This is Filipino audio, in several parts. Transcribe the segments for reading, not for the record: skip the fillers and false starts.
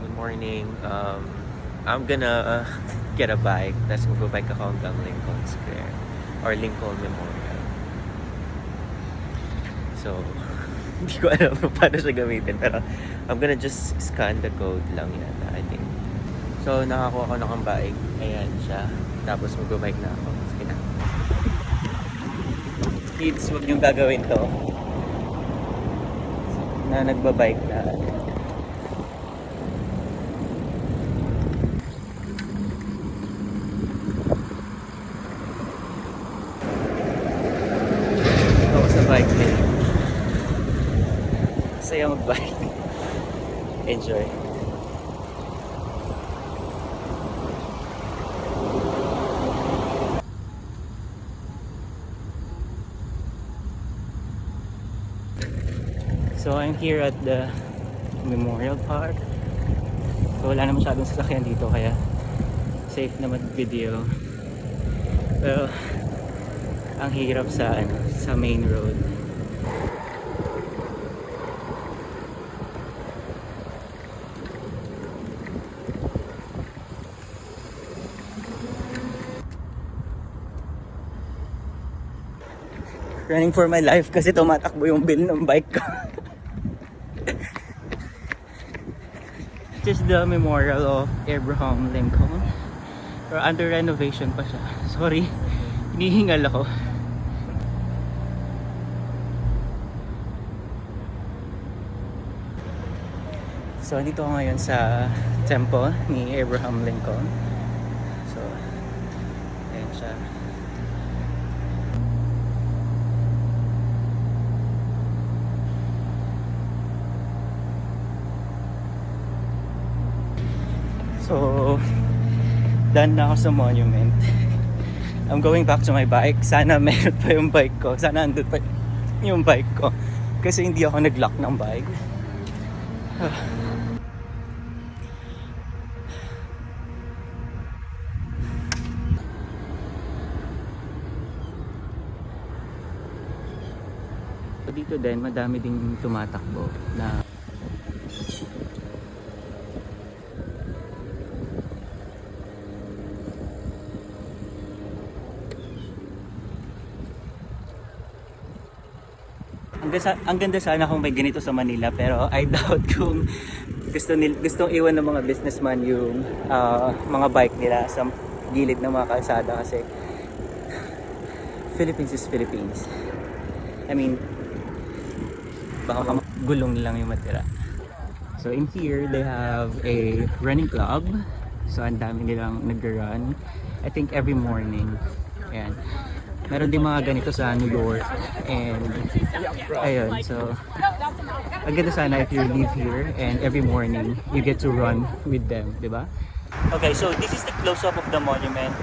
Good morning. I'm gonna get a bike. Tapos magbabike ako hanggang Lincoln Square or Lincoln Memorial. So, hindi ko alam kung paano siya gamitin. Pero I'm gonna just scan the code lang yata, I think. So, nakakuha ko ng bike. Ayan siya. Tapos magbabike na ako. Sige na. Kids, huwag niyong gagawin to. Na nagbabike na. Ako sa bike lane. Saya mag-bike. Enjoy. So I'm here at the Memorial Park. So wala na masyadong sasakyan dito kaya safe na mag-video. Pero ang hirap sa main road. Running for my life kasi tumatakbo yung bill ng bike ko. This is the memorial of Abraham Lincoln. Pero under renovation pa siya. Sorry, hinihingal ako. So, dito ako ngayon sa temple ni Abraham Lincoln. So, ayan siya. So, done na ako sa monument. I'm going back to my bike. Sana meron pa yung bike ko. Sana andun pa yung bike ko. Kasi hindi ako nag-lock ng bike. So, dito din, madami ding tumatakbo na ang ganda sana kung may ganito sa Manila, pero I doubt kung gustong iwan ng mga businessman yung mga bike nila sa gilid ng mga kalsada kasi Philippines is Philippines. I mean, baka gulong lang yung matira. So in here, they have a running club. So ang dami nilang nag-run. I think every morning. Ayan. Meron din mga ganito sa New York and ayun, so ang ganda sana if you live here and every morning you get to run with them, di ba? Okay, so this is the close-up of the monument.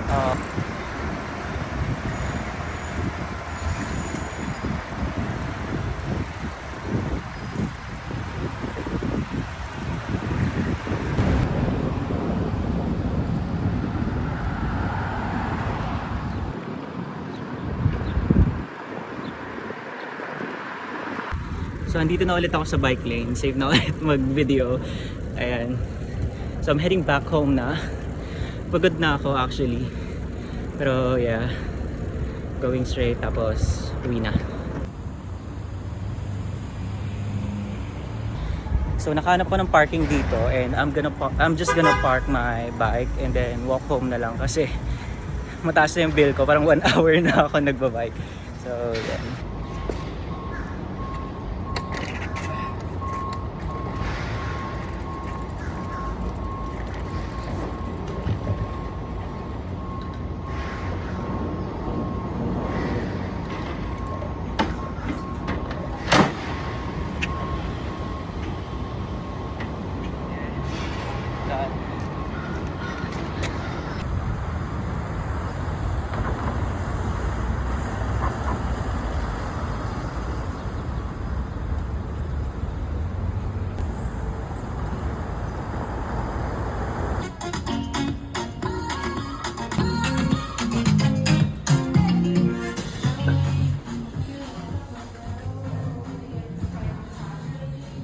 So, andito na ulit ako sa bike lane. Save na ulit mag-video. Ayan. So, I'm heading back home na. Pagod na ako actually. Pero, yeah. Going straight. Tapos, uwi na. So, nakahanap ko ng parking dito. And I'm just gonna park my bike. And then, walk home na lang. Kasi, mataas na yung bill ko. Parang 1 hour na ako nagbabike. So, yeah.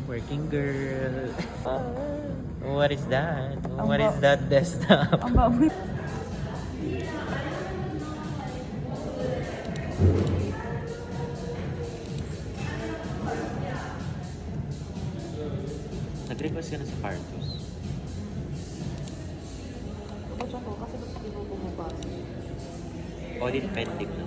Working girl. what is that? Ang What is ba- that desktop? Ang baboy. Nag-request ka na sa Cartus. Ba't ako? Kasi ba't hindi mo bumabasa? Audit pending na.